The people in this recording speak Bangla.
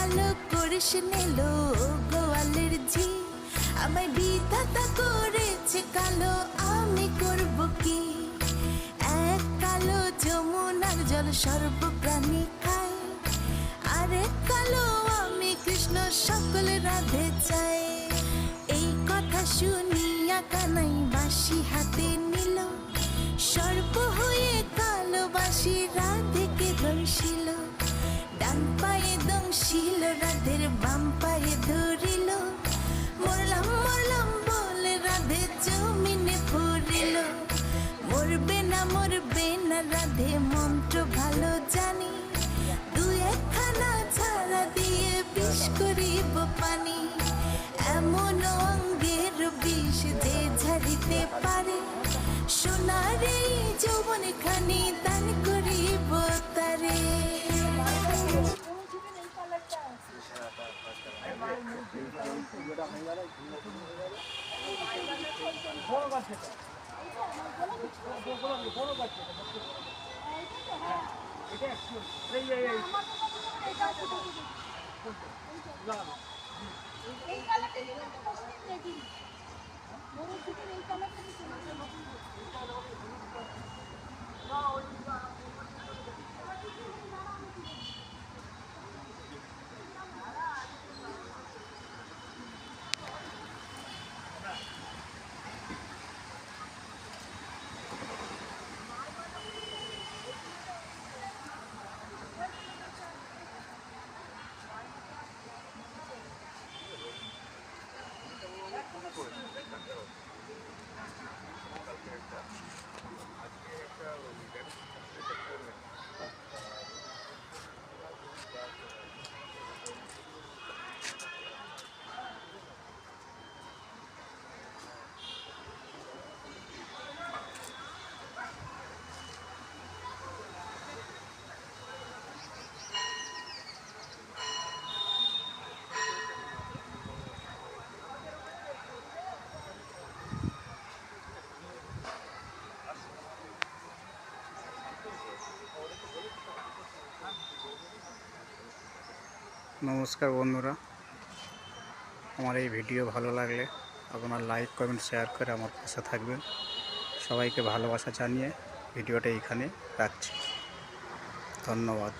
কালো করিস নিলো গোয়ালের ঝি, আমায় বিধাতা করেছে কালো, আমি করব কি? এক কালো যমুনার জল সর্বপ্রাণী খায়, আরেক কালো আমি কৃষ্ণ সকল রাধে চাই। এই কথা শুনিয়া কানাই বাঁশি হাতে নিল, সর্প হয়ে কালো বাঁশি রাধেকে দংশিল। ডান পায়ে দংশিল রাধের, বাম পায়ে ধরিল, মরলাম মরলাম বলে রাধে জমিনে পড়িল। মরবে না রাধে মন্ত্র ভালো জানি, দু একখানা ছাড়া দিয়ে বিষ করিব পানি। এমন অঙ্গের বিষ যে ঝাড়িতে পারে, সোনার এই যৌবন খানি দান করিব তারে। নমস্কার বন্ধুরা, আমার এই ভিডিও ভালো লাগলে আপনার লাইক কমেন্ট শেয়ার করে আমার পাশে থাকবেন। সবাইকে ভালোবাসা জানিয়ে ভিডিওটা এইখানে রাখছি। ধন্যবাদ।